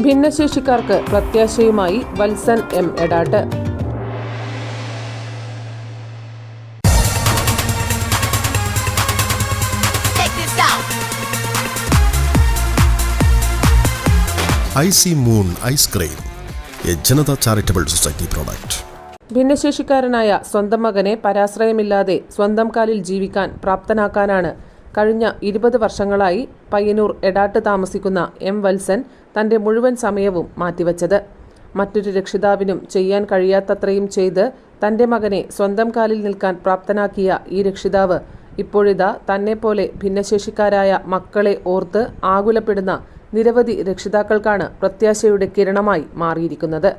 ഭിന്നശേഷിക്കാർക്ക് പ്രത്യാശയുമായി Valsan M Edatt. Icy moon ice cream, A Janata charitable society product. ഭിന്നശേഷിക്കാരനായ സ്വന്തം മകനെ പരാശ്രയമില്ലാതെ സ്വന്തം കാലിൽ ജീവിക്കാൻ പ്രാപ്തനാക്കാനാണ് കഴിഞ്ഞ 20 വർഷങ്ങളായി പയ്യന്നൂർ എടാട്ട് താമസിക്കുന്ന എം വത്സൻ തൻ്റെ മുഴുവൻ സമയവും മാറ്റിവെച്ചത്. മറ്റൊരു രക്ഷിതാവിനും ചെയ്യാൻ കഴിയാത്തത്രയും ചെയ്ത് തൻ്റെ മകനെ സ്വന്തം കാലിൽ നിൽക്കാൻ പ്രാപ്തനാക്കിയ ഈ രക്ഷിതാവ് ഇപ്പോഴിതാ തന്നെപ്പോലെ ഭിന്നശേഷിക്കാരായ മക്കളെ ഓർത്ത് ആകുലപ്പെടുന്ന നിരവധി രക്ഷിതാക്കൾക്കാണ് പ്രത്യാശയുടെ കിരണമായി മാറിയിരിക്കുന്നത്.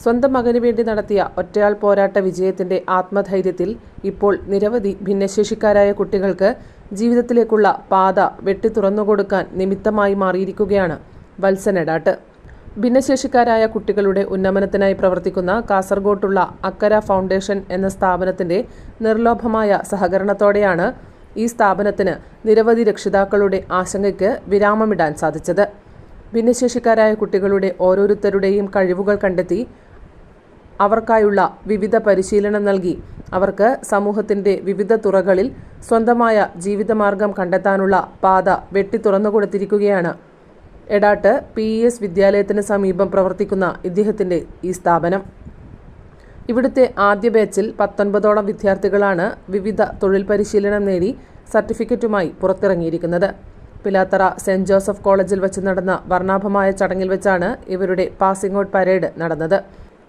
സ്വന്തം മകന് വേണ്ടി നടത്തിയ ഒറ്റയാൾ പോരാട്ട വിജയത്തിൻ്റെ ആത്മധൈര്യത്തിൽ ഇപ്പോൾ നിരവധി ഭിന്നശേഷിക്കാരായ കുട്ടികൾക്ക് ജീവിതത്തിലേക്കുള്ള പാത വെട്ടിത്തുറന്നുകൊടുക്കാൻ നിമിത്തമായി മാറിയിരിക്കുകയാണ് വത്സൻ എടാട്ട്. ഭിന്നശേഷിക്കാരായ കുട്ടികളുടെ ഉന്നമനത്തിനായി പ്രവർത്തിക്കുന്ന കാസർഗോട്ടുള്ള അക്കര ഫൗണ്ടേഷൻ എന്ന സ്ഥാപനത്തിൻ്റെ നിർലോഭമായ സഹകരണത്തോടെയാണ് ഈ സ്ഥാപനത്തിന് നിരവധി രക്ഷിതാക്കളുടെ ആശങ്കയ്ക്ക് വിരാമമിടാൻ സാധിച്ചത്. ഭിന്നശേഷിക്കാരായ കുട്ടികളുടെ ഓരോരുത്തരുടെയും കഴിവുകൾ കണ്ടെത്തി അവർക്കായുള്ള വിവിധ പരിശീലനം നൽകി അവർക്ക് സമൂഹത്തിൻ്റെ വിവിധ തുറകളിൽ സ്വന്തമായ ജീവിതമാർഗം കണ്ടെത്താനുള്ള പാത വെട്ടിത്തുറന്നുകൊടുത്തിരിക്കുകയാണ് എടാട്ട് PES വിദ്യാലയത്തിന് സമീപം പ്രവർത്തിക്കുന്ന ഇദ്ദേഹത്തിൻ്റെ ഈ സ്ഥാപനം. ഇവിടുത്തെ ആദ്യ ബാച്ചിൽ 19ഓളം വിദ്യാർത്ഥികളാണ് വിവിധ തൊഴിൽ പരിശീലനം നേടി സർട്ടിഫിക്കറ്റുമായി പുറത്തിറങ്ങിയിരിക്കുന്നത്. പിലാത്തറ സെൻറ് ജോസഫ് കോളേജിൽ വെച്ച് നടന്ന വർണ്ണാഭമായ ചടങ്ങിൽ വെച്ചാണ് ഇവരുടെ പാസിംഗ് ഔട്ട് പരേഡ് നടന്നത്.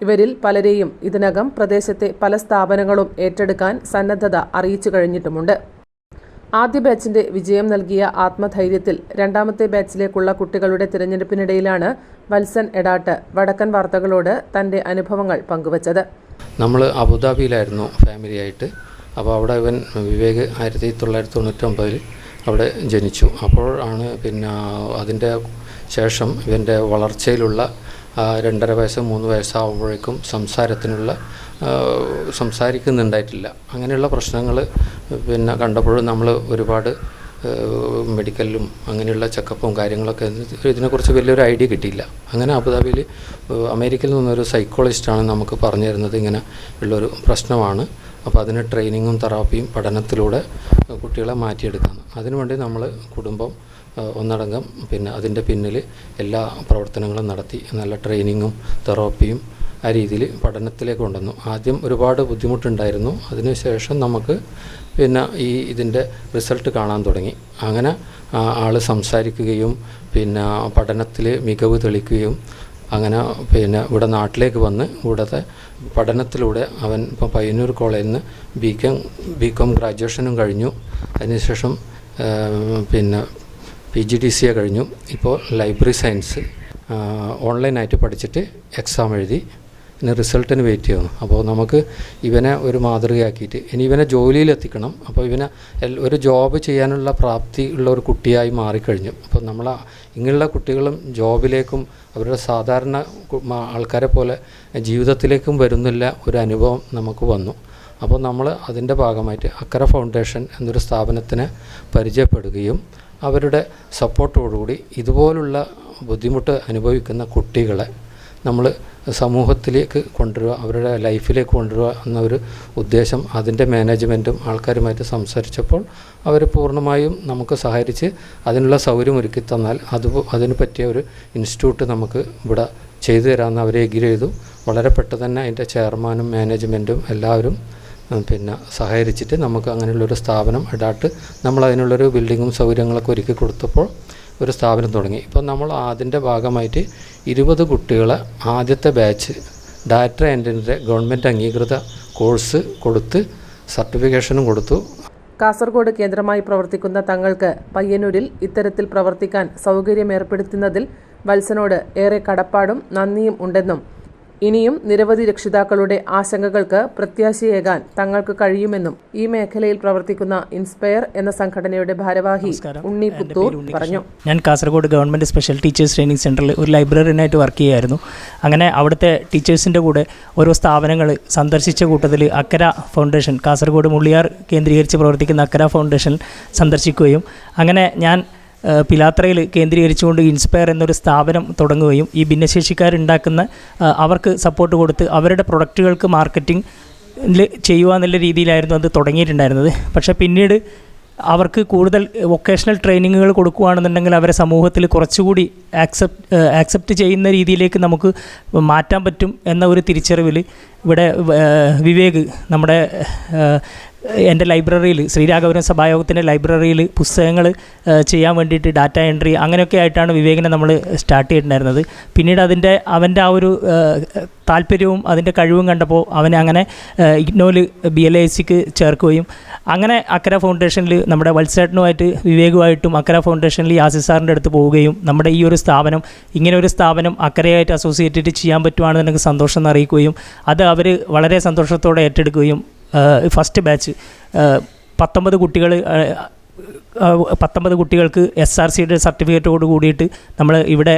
ഇവരിൽ പലരെയും ഇതിനകം പ്രദേശത്തെ പല സ്ഥാപനങ്ങളും ഏറ്റെടുക്കാൻ സന്നദ്ധത അറിയിച്ചു കഴിഞ്ഞിട്ടുമുണ്ട്. ആദ്യ ബാച്ചിൻ്റെ വിജയം നൽകിയ ആത്മധൈര്യത്തിൽ രണ്ടാമത്തെ ബാച്ചിലേക്കുള്ള കുട്ടികളുടെ തിരഞ്ഞെടുപ്പിനിടയിലാണ് വത്സൻ എടാട്ട് വടക്കൻ വാർത്തകളോട് തൻ്റെ അനുഭവങ്ങൾ പങ്കുവച്ചത്. നമ്മൾ അബുദാബിയിലായിരുന്നു ഫാമിലിയായിട്ട്. അപ്പോൾ അവിടെ ഇവൻ വിവേക് 1999 അവിടെ ജനിച്ചു. അപ്പോഴാണ് പിന്നെ അതിൻ്റെ ശേഷം ഇവൻ്റെ വളർച്ചയിലുള്ള 2.5 വയസ്സ് 3 വയസ്സാകുമ്പോഴേക്കും സംസാരിക്കുന്നുണ്ടായിട്ടില്ല. അങ്ങനെയുള്ള പ്രശ്നങ്ങൾ പിന്നെ കണ്ടപ്പോഴും നമ്മൾ ഒരുപാട് മെഡിക്കലിലും അങ്ങനെയുള്ള ചെക്കപ്പും കാര്യങ്ങളൊക്കെ ഇതിനെക്കുറിച്ച് വലിയൊരു ഐഡിയ കിട്ടിയില്ല. അങ്ങനെ അബുദാബിയിൽ അമേരിക്കയിൽ നിന്നൊരു സൈക്കോളജിസ്റ്റാണ് നമുക്ക് പറഞ്ഞു തരുന്നത് ഇങ്ങനെ ഉള്ളൊരു പ്രശ്നമാണ്. അപ്പോൾ അതിന് ട്രെയിനിങ്ങും തെറാപ്പിയും പഠനത്തിലൂടെ കുട്ടികളെ മാറ്റിയെടുക്കാമെന്ന്. അതിനുവേണ്ടി നമ്മൾ കുടുംബം ഒന്നടങ്കം പിന്നെ അതിൻ്റെ പിന്നിൽ എല്ലാ പ്രവർത്തനങ്ങളും നടത്തി നല്ല ട്രെയിനിങ്ങും തെറാപ്പിയും ആ രീതിയിൽ പഠനത്തിലേക്ക് കൊണ്ടുവന്നു. ആദ്യം ഒരുപാട് ബുദ്ധിമുട്ടുണ്ടായിരുന്നു. അതിനുശേഷം നമുക്ക് പിന്നെ ഇതിൻ്റെ റിസൾട്ട് കാണാൻ തുടങ്ങി. അങ്ങനെ ആൾ സംസാരിക്കുകയും പിന്നെ പഠനത്തിൽ മികവ് തെളിക്കുകയും അങ്ങനെ പിന്നെ ഇവിടെ നാട്ടിലേക്ക് വന്ന് ഇവിടുത്തെ പഠനത്തിലൂടെ അവൻ ഇപ്പോൾ പയ്യന്നൂർ കോളേജിൽ നിന്ന് ബികോം ഗ്രാജുവേഷനും കഴിഞ്ഞു. അതിനുശേഷം പിന്നെ PGDCA കഴിഞ്ഞു. ഇപ്പോൾ ലൈബ്രറി സയൻസ് ഓൺലൈനായിട്ട് പഠിച്ചിട്ട് എക്സാം എഴുതി ഇനി റിസൾട്ടിന് വെയിറ്റ് ചെയ്യുന്നു. അപ്പോൾ നമുക്ക് ഇവനെ ഒരു മാതൃകയാക്കിയിട്ട് ഇനി ഇവനെ ജോലിയിലെത്തിക്കണം. അപ്പോൾ ഇവനെ ഒരു ജോബ് ചെയ്യാനുള്ള പ്രാപ്തി ഉള്ള ഒരു കുട്ടിയായി മാറിക്കഴിഞ്ഞു. അപ്പോൾ നമ്മൾ ഇങ്ങനെയുള്ള കുട്ടികളും ജോബിലേക്കും അവരുടെ സാധാരണ ആൾക്കാരെ പോലെ ജീവിതത്തിലേക്കും വരുന്നില്ല ഒരു അനുഭവം നമുക്ക് വന്നു. അപ്പോൾ നമ്മൾ അതിൻ്റെ ഭാഗമായിട്ട് അക്കര ഫൗണ്ടേഷൻ എന്നൊരു സ്ഥാപനത്തിനെ പരിചയപ്പെടുകയും അവരുടെ സപ്പോർട്ടോടുകൂടി ഇതുപോലുള്ള ബുദ്ധിമുട്ട് അനുഭവിക്കുന്ന കുട്ടികളെ നമ്മൾ സമൂഹത്തിലേക്ക് കൊണ്ടുവരിക, അവരുടെ ലൈഫിലേക്ക് കൊണ്ടുവരിക എന്നൊരു ഉദ്ദേശം അതിൻ്റെ മാനേജ്മെൻറ്റും ആൾക്കാരുമായിട്ട് സംസാരിച്ചപ്പോൾ അവർ പൂർണ്ണമായും നമുക്ക് സഹകരിച്ച് അതിനുള്ള സൗകര്യം ഒരുക്കി തന്നാൽ അതിന് പറ്റിയ ഒരു ഇൻസ്റ്റിറ്റ്യൂട്ട് നമുക്ക് ഇവിടെ ചെയ്തു തരാമെന്ന് അവരെ എഗ്രി ചെയ്തു. വളരെ പെട്ടെന്ന് തന്നെ അതിൻ്റെ ചെയർമാനും മാനേജ്മെൻറ്റും എല്ലാവരും പിന്നെ സഹകരിച്ചിട്ട് നമുക്ക് അങ്ങനെയുള്ളൊരു സ്ഥാപനം എടാട്ട് നമ്മൾ അതിനുള്ളൊരു ബിൽഡിങ്ങും സൗകര്യങ്ങളൊക്കെ ഒരുക്കി കൊടുത്തപ്പോൾ ഒരു സ്ഥാപനം തുടങ്ങി. ഇപ്പോൾ നമ്മൾ അതിൻ്റെ ഭാഗമായിട്ട് 20 കുട്ടികളെ ആദ്യത്തെ ബാച്ച് ഡാറ്റ എൻട്രിൻ്റെ ഗവൺമെൻറ് അംഗീകൃത കോഴ്സ് കൊടുത്ത് സർട്ടിഫിക്കേഷനും കൊടുത്തു. കാസർഗോഡ് കേന്ദ്രമായി പ്രവർത്തിക്കുന്ന തങ്ങൾക്ക് പയ്യന്നൂരിൽ ഇത്തരത്തിൽ പ്രവർത്തിക്കാൻ സൗകര്യമേർപ്പെടുത്തുന്നതിൽ വത്സനോട് ഏറെ കടപ്പാടും നന്ദിയും ഉണ്ടെന്നും ഇനിയും നിരവധി രക്ഷിതാക്കളുടെ ആശങ്കകൾക്ക് പ്രത്യാശയേകാൻ തങ്ങൾക്ക് കഴിയുമെന്നും ഈ മേഖലയിൽ പ്രവർത്തിക്കുന്ന ഇൻസ്പയർ എന്ന സംഘടനയുടെ ഭാരവാഹി ഉണ്ണി പുത്തൂർ പറഞ്ഞു. ഞാൻ Kasaragod government special teachers training സെൻറ്ററിൽ ഒരു ലൈബ്രറിയനായിട്ട് വർക്ക് ചെയ്യുമായിരുന്നു. അങ്ങനെ അവിടുത്തെ ടീച്ചേഴ്സിൻ്റെ കൂടെ ഓരോ സ്ഥാപനങ്ങൾ സന്ദർശിച്ച കൂട്ടത്തിൽ അക്കര ഫൗണ്ടേഷൻ, കാസർഗോഡ് മുള്ളിയാർ കേന്ദ്രീകരിച്ച് പ്രവർത്തിക്കുന്ന അക്കര ഫൗണ്ടേഷൻ സന്ദർശിക്കുകയും അങ്ങനെ ഞാൻ പിലാത്രയിൽ കേന്ദ്രീകരിച്ചുകൊണ്ട് ഇൻസ്പയർ എന്നൊരു സ്ഥാപനം തുടങ്ങുകയും ഈ ഭിന്നശേഷിക്കാരുണ്ടാക്കുന്ന അവർക്ക് സപ്പോർട്ട് കൊടുത്ത് അവരുടെ പ്രൊഡക്റ്റുകൾക്ക് മാർക്കറ്റിംഗ് ചെയ്യുക എന്നുള്ള രീതിയിലായിരുന്നു അത് തുടങ്ങിയിട്ടുണ്ടായിരുന്നത്. പക്ഷേ പിന്നീട് അവർക്ക് കൂടുതൽ വൊക്കേഷണൽ ട്രെയിനിങ്ങുകൾ കൊടുക്കുകയാണെന്നുണ്ടെങ്കിൽ അവരെ സമൂഹത്തിൽ കുറച്ചുകൂടി ആക്സെപ്റ്റ് ചെയ്യുന്ന രീതിയിലേക്ക് നമുക്ക് മാറ്റാൻ പറ്റും എന്ന ഒരു തിരിച്ചറിവിൽ ഇവിടെ വിവേക് നമ്മുടെ എൻ്റെ ലൈബ്രറിയിൽ ശ്രീരാഘവപുരം സഭായോഗത്തിൻ്റെ ലൈബ്രറിയിൽ പുസ്തകങ്ങൾ ചെയ്യാൻ വേണ്ടിയിട്ട് ഡാറ്റ എൻട്രി അങ്ങനെയൊക്കെ ആയിട്ടാണ് വിവേകിനെ നമ്മൾ സ്റ്റാർട്ട് ചെയ്തിട്ടുണ്ടായിരുന്നത്. പിന്നീട് അവൻ്റെ ആ ഒരു താല്പര്യവും അതിൻ്റെ കഴിവും കണ്ടപ്പോൾ അവനെ അങ്ങനെ ഇഗ്നോയിൽ BLAICക്ക് ചേർക്കുകയും അങ്ങനെ അക്കര ഫൗണ്ടേഷനിൽ നമ്മുടെ വത്സേട്ടനുമായിട്ട് വിവേകുമായിട്ടും അക്കര ഫൗണ്ടേഷനിൽ യാസിർ സാറിൻ്റെ അടുത്ത് പോവുകയും നമ്മുടെ ഈ ഒരു സ്ഥാപനം ഇങ്ങനെ ഒരു സ്ഥാപനം അക്കരയായിട്ട് അസോസിയേറ്റ് ചെയ്യാൻ പറ്റുവാണെന്നുണ്ടെങ്കിൽ സന്തോഷം എന്ന് അറിയിക്കുകയും അത് അവർ വളരെ സന്തോഷത്തോടെ ഏറ്റെടുക്കുകയും ഫസ്റ്റ് ബാച്ച് 19 കുട്ടികൾക്ക് SRCയുടെ സർട്ടിഫിക്കറ്റോട് കൂടിയിട്ട് നമ്മൾ ഇവിടെ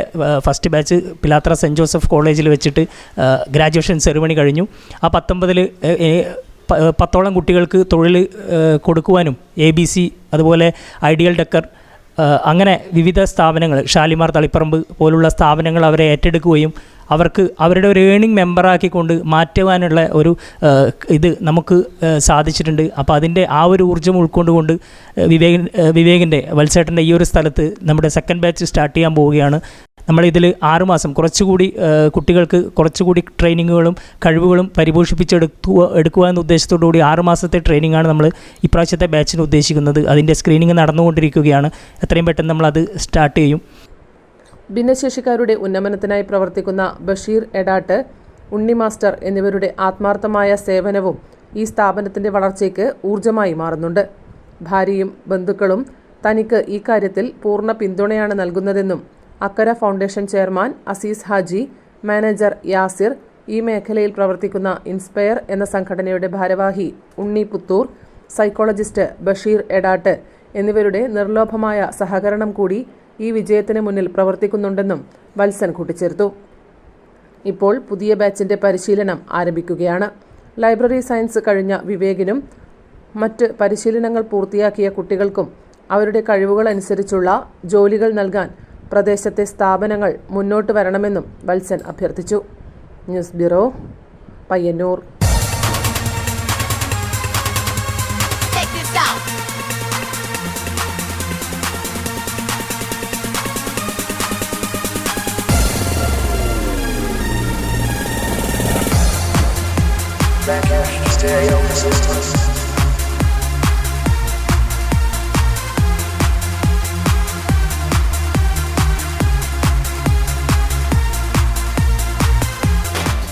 ഫസ്റ്റ് ബാച്ച് പിലാത്ര സെൻറ്റ് ജോസഫ് കോളേജിൽ വെച്ചിട്ട് ഗ്രാജുവേഷൻ സെറിമണി കഴിഞ്ഞു. ആ 19 10ഓളം കുട്ടികൾക്ക് തൊഴിൽ കൊടുക്കുവാനും ABC അതുപോലെ ഐഡിയൽ ഡെക്കർ അങ്ങനെ വിവിധ സ്ഥാപനങ്ങൾ ഷാലിമാർ തളിപ്പറമ്പ് പോലുള്ള സ്ഥാപനങ്ങൾ അവരെ ഏറ്റെടുക്കുകയും അവർക്ക് അവരുടെ ഒരു ഏണിംഗ് മെമ്പറാക്കിക്കൊണ്ട് മാറ്റുവാനുള്ള ഒരു ഇത് നമുക്ക് സാധിച്ചിട്ടുണ്ട്. അപ്പോൾ അതിൻ്റെ ആ ഒരു ഊർജ്ജം ഉൾക്കൊണ്ടുകൊണ്ട് വിവേകിൻ്റെ വത്സേട്ടൻ്റെ ഈ ഒരു സ്ഥലത്ത് നമ്മുടെ സെക്കൻഡ് ബാച്ച് സ്റ്റാർട്ട് ചെയ്യാൻ പോവുകയാണ്. നമ്മളിതിൽ 6 മാസം കുറച്ചുകൂടി കുട്ടികൾക്ക് കുറച്ചുകൂടി ട്രെയിനിങ്ങുകളും കഴിവുകളും പരിപോഷിപ്പിച്ചെടുക്കുക എന്ന ഉദ്ദേശത്തോടു കൂടി 6 മാസത്തെ ട്രെയിനിങ്ങാണ് നമ്മൾ ഇപ്രാവശ്യത്തെ ബാച്ചിന് ഉദ്ദേശിക്കുന്നത്. അതിൻ്റെ സ്ക്രീനിങ് നടന്നുകൊണ്ടിരിക്കുകയാണ്. എത്രയും പെട്ടെന്ന് നമ്മളത് സ്റ്റാർട്ട് ചെയ്യും. ഭിന്നശേഷിക്കാരുടെ ഉന്നമനത്തിനായി പ്രവർത്തിക്കുന്ന ബഷീർ എടാട്ട്, ഉണ്ണി മാസ്റ്റർ എന്നിവരുടെ ആത്മാർത്ഥമായ സേവനവും ഈ സ്ഥാപനത്തിൻ്റെ വളർച്ചയ്ക്ക് ഊർജ്ജമായി മാറുന്നുണ്ട്. ഭാര്യയും ബന്ധുക്കളും തനിക്ക് ഈ കാര്യത്തിൽ പൂർണ്ണ പിന്തുണയാണ് നൽകുന്നതെന്നും Akkara foundation chairman Azeez Haji, manager Yasir, ഈ മേഖലയിൽ പ്രവർത്തിക്കുന്ന ഇൻസ്പയർ എന്ന സംഘടനയുടെ ഭാരവാഹി ഉണ്ണി പുത്തൂർ, സൈക്കോളജിസ്റ്റ് ബഷീർ എടാട്ട് എന്നിവരുടെ നിർലോഭമായ സഹകരണം കൂടി ഈ വിജയത്തിന് മുന്നിൽ പ്രവർത്തിക്കുന്നുണ്ടെന്നും വത്സൻ കൂട്ടിച്ചേർത്തു. ഇപ്പോൾ പുതിയ ബാച്ചിൻ്റെ പരിശീലനം ആരംഭിക്കുകയാണ്. ലൈബ്രറി സയൻസ് കഴിഞ്ഞ വിവേകിനും മറ്റ് പരിശീലനങ്ങൾ പൂർത്തിയാക്കിയ കുട്ടികൾക്കും അവരുടെ കഴിവുകളനുസരിച്ചുള്ള ജോലികൾ നൽകാൻ പ്രദേശത്തെ സ്ഥാപനങ്ങൾ മുന്നോട്ട് വരണമെന്നും വത്സൻ അഭ്യർത്ഥിച്ചു. News bureau, Payyanur.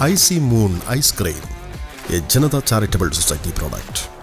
IC Moon Ice Cream, a Janata Charitable Society product.